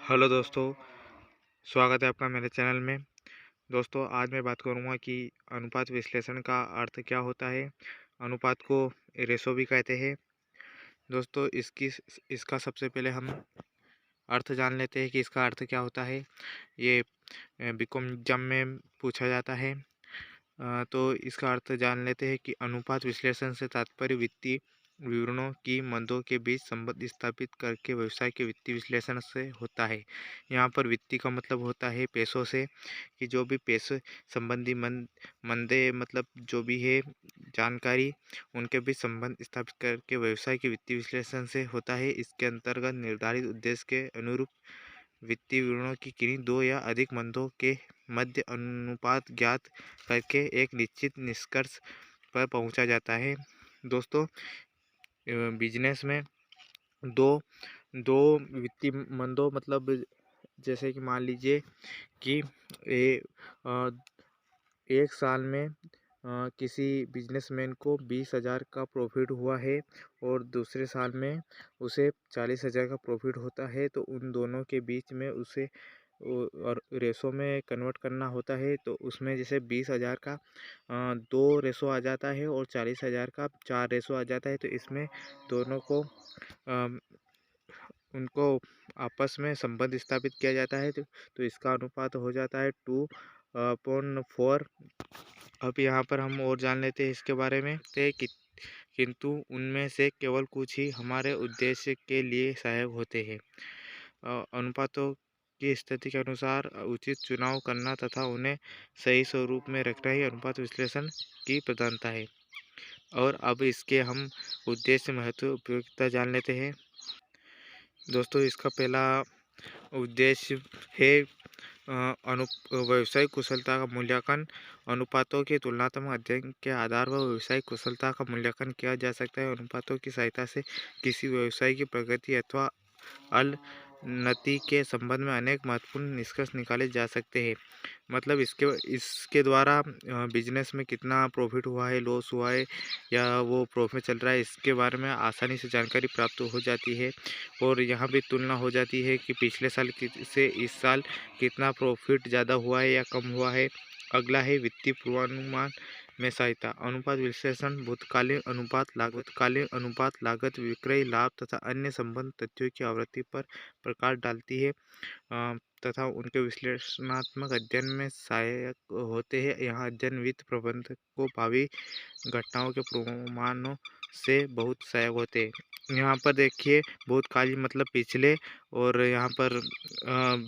Hello दोस्तों, स्वागत है आपका मेरे चैनल में। दोस्तों, आज मैं बात करूंगा कि अनुपात विश्लेषण का अर्थ क्या होता है। अनुपात को रेशो भी कहते हैं। दोस्तों, इसका सबसे पहले हम अर्थ जान लेते हैं कि इसका अर्थ क्या होता है। ये बीकॉम एग्जाम में पूछा जाता है। तो इसका अर्थ जान लेते हैं कि अनुपात विश्लेषण से तात्पर्य वित्तीय विवरणों की मदों के बीच संबंध स्थापित करके व्यवसाय के वित्तीय विश्लेषण से होता है। यहाँ पर वित्तीय का मतलब होता है पैसों से, कि जो भी पैसे संबंधी मंदे मतलब जो भी है जानकारी, उनके बीच संबंध स्थापित करके व्यवसाय के वित्तीय विश्लेषण से होता है। इसके अंतर्गत निर्धारित उद्देश्य के अनुरूप वित्तीय विवरणों की किन्हीं दो या अधिक मंदों के मध्य अनुपात ज्ञात करके एक निश्चित निष्कर्ष पर पहुंचा जाता है। दोस्तों, बिजनेस में दो दो वित्तीय मंदों मतलब जैसे कि मान लीजिए कि ए, अ, एक साल में किसी बिजनेसमैन को 20,000 का प्रॉफिट हुआ है और दूसरे साल में उसे 40,000 का प्रॉफिट होता है, तो उन दोनों के बीच में उसे और रेशो में कन्वर्ट करना होता है। तो उसमें जैसे 20,000 का 2 रेशो आ जाता है और 40,000 का 4 रेशो आ जाता है। तो इसमें दोनों को अम, उनको आपस में संबंध स्थापित किया जाता है। तो इसका अनुपात हो जाता है 2/4। अब यहाँ पर हम और जान लेते हैं इसके बारे में किंतु उनमें से केवल कुछ ही हमारे उद्देश्य के लिए सहायक होते हैं। अनुपातों की स्थिति के अनुसार उचित चुनाव करना तथा उन्हें सही स्वरूप में रखना ही अनुपात विश्लेषण की प्रधानता है। और अब इसके हम उद्देश्य, महत्व, उपयोगिता जान लेते हैं। दोस्तों, इसका पहला उद्देश्य है व्यावसायिक कुशलता का मूल्यांकन। अनुपातों के तुलनात्मक अध्ययन के आधार पर व्यावसायिक कुशलता का मूल्यांकन किया जा सकता है। अनुपातों की सहायता से किसी व्यवसाय की प्रगति अथवा उन्नति के संबंध में अनेक महत्वपूर्ण निष्कर्ष निकाले जा सकते हैं। मतलब इसके इसके द्वारा बिजनेस में कितना प्रॉफिट हुआ है, लॉस हुआ है, या वो प्रॉफिट चल रहा है, इसके बारे में आसानी से जानकारी प्राप्त हो जाती है। और यहाँ भी तुलना हो जाती है कि पिछले साल से इस साल कितना प्रॉफिट ज़्यादा हुआ है या कम हुआ है। अगला है वित्तीय पूर्वानुमान में सहायता। अनुपात विश्लेषण भूतकालीन अनुपात लागत, विक्रय लाभ तथा अन्य संबंध तथ्यों की आवृत्ति पर प्रकाश डालती है तथा उनके विश्लेषणात्मक अध्ययन में सहायक होते हैं। यहाँ अध्ययन वित्त प्रबंधक को भावी घटनाओं के पूर्वानुमानों से बहुत सहायक होते हैं। यहाँ पर देखिए, भूतकालीन मतलब पिछले, और यहाँ पर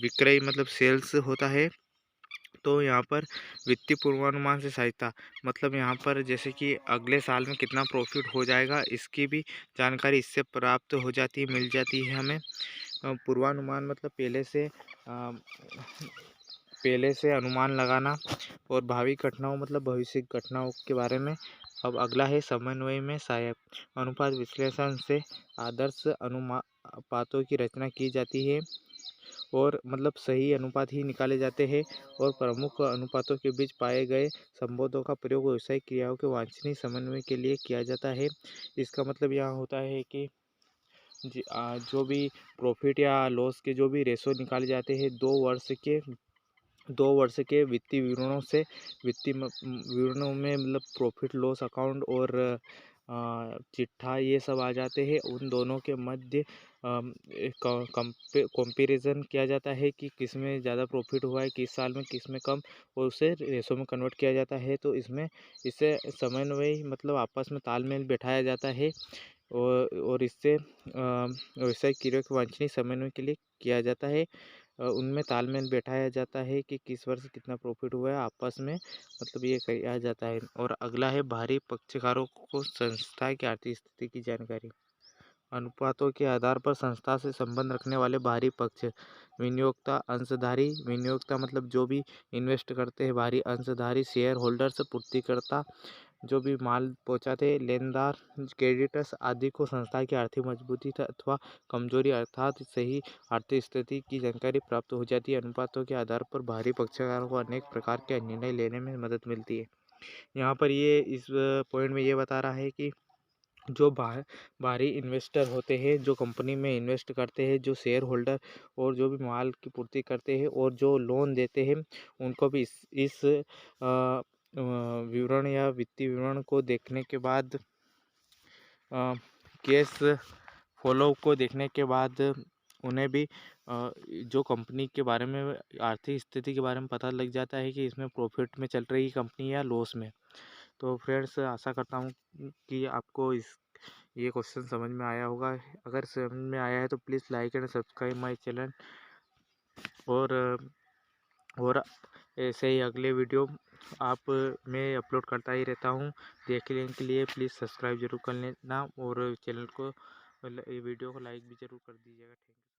विक्रय मतलब सेल्स होता है। तो यहाँ पर वित्तीय पूर्वानुमान से सहायता मतलब यहाँ पर जैसे कि अगले साल में कितना प्रॉफिट हो जाएगा, इसकी भी जानकारी इससे प्राप्त हो जाती है, मिल जाती है हमें। पूर्वानुमान मतलब पहले से अनुमान लगाना, और भावी घटनाओं मतलब भविष्य की घटनाओं के बारे में। अब अगला है समन्वय में सहायक। अनुपात विश्लेषण से आदर्श अनुपातों की रचना की जाती है, और मतलब सही अनुपात ही निकाले जाते हैं, और प्रमुख अनुपातों के बीच पाए गए संबंधों का प्रयोग व्यावसायिक क्रियाओं के वांछनीय समन्वय के लिए किया जाता है। इसका मतलब यहाँ होता है कि जो भी प्रॉफिट या लॉस के जो भी रेशो निकाले जाते हैं 2 वर्ष के वित्तीय विवरणों से, विवरणों में मतलब प्रॉफिट लॉस अकाउंट और चिट्ठा ये सब आ जाते हैं। उन दोनों के मध्य कंपैरिजन किया जाता है कि किस में ज़्यादा प्रॉफिट हुआ है, किस साल में, किस में कम, और उसे रेशो में कन्वर्ट किया जाता है। तो इससे समन्वय मतलब आपस में तालमेल बैठाया जाता है, और इससे व्यावसायिक क्रिया के वांछनीय समन्वय के लिए किया जाता है। उनमें तालमेल बैठाया जाता है कि किस वर्ष कितना प्रॉफिट हुआ है आपस में, मतलब ये किया जाता है। और अगला है बाहरी पक्षकारों को संस्था की आर्थिक स्थिति की जानकारी। अनुपातों के आधार पर संस्था से संबंध रखने वाले बाहरी पक्ष, विनियोक्ता, अंशधारी। विनियोक्ता मतलब जो भी इन्वेस्ट करते हैं, बाहरी अंशधारी शेयर होल्डर्स, पूर्तिकर्ता जो भी माल पहुंचाते हैं, लेनदार, क्रेडिटर्स आदि को संस्था की आर्थिक मजबूती अथवा कमजोरी अर्थात सही आर्थिक स्थिति की जानकारी प्राप्त हो जाती है। अनुपातों के आधार पर बाहरी पक्षकारों को अनेक प्रकार के निर्णय लेने में मदद मिलती है। यहाँ पर ये इस पॉइंट में ये बता रहा है कि जो बाहरी इन्वेस्टर होते हैं, जो कंपनी में इन्वेस्ट करते हैं, जो शेयर होल्डर और जो भी माल की पूर्ति करते हैं और जो लोन देते हैं, उनको भी इस विवरण या वित्तीय विवरण को देखने के बाद केस फॉलो को देखने के बाद उन्हें भी जो कंपनी के बारे में, आर्थिक स्थिति के बारे में पता लग जाता है कि इसमें प्रॉफिट में चल रही कंपनी या लॉस में। तो फ्रेंड्स, आशा करता हूँ कि आपको ये क्वेश्चन समझ में आया होगा। अगर समझ में आया है तो please like and subscribe my channel. और और ऐसे ही अगले वीडियो आप मैं अपलोड करता ही रहता हूँ। देखने के लिए प्लीज़ सब्सक्राइब जरूर कर लेना और चैनल को, वीडियो को लाइक भी ज़रूर कर दीजिएगा। Thank you.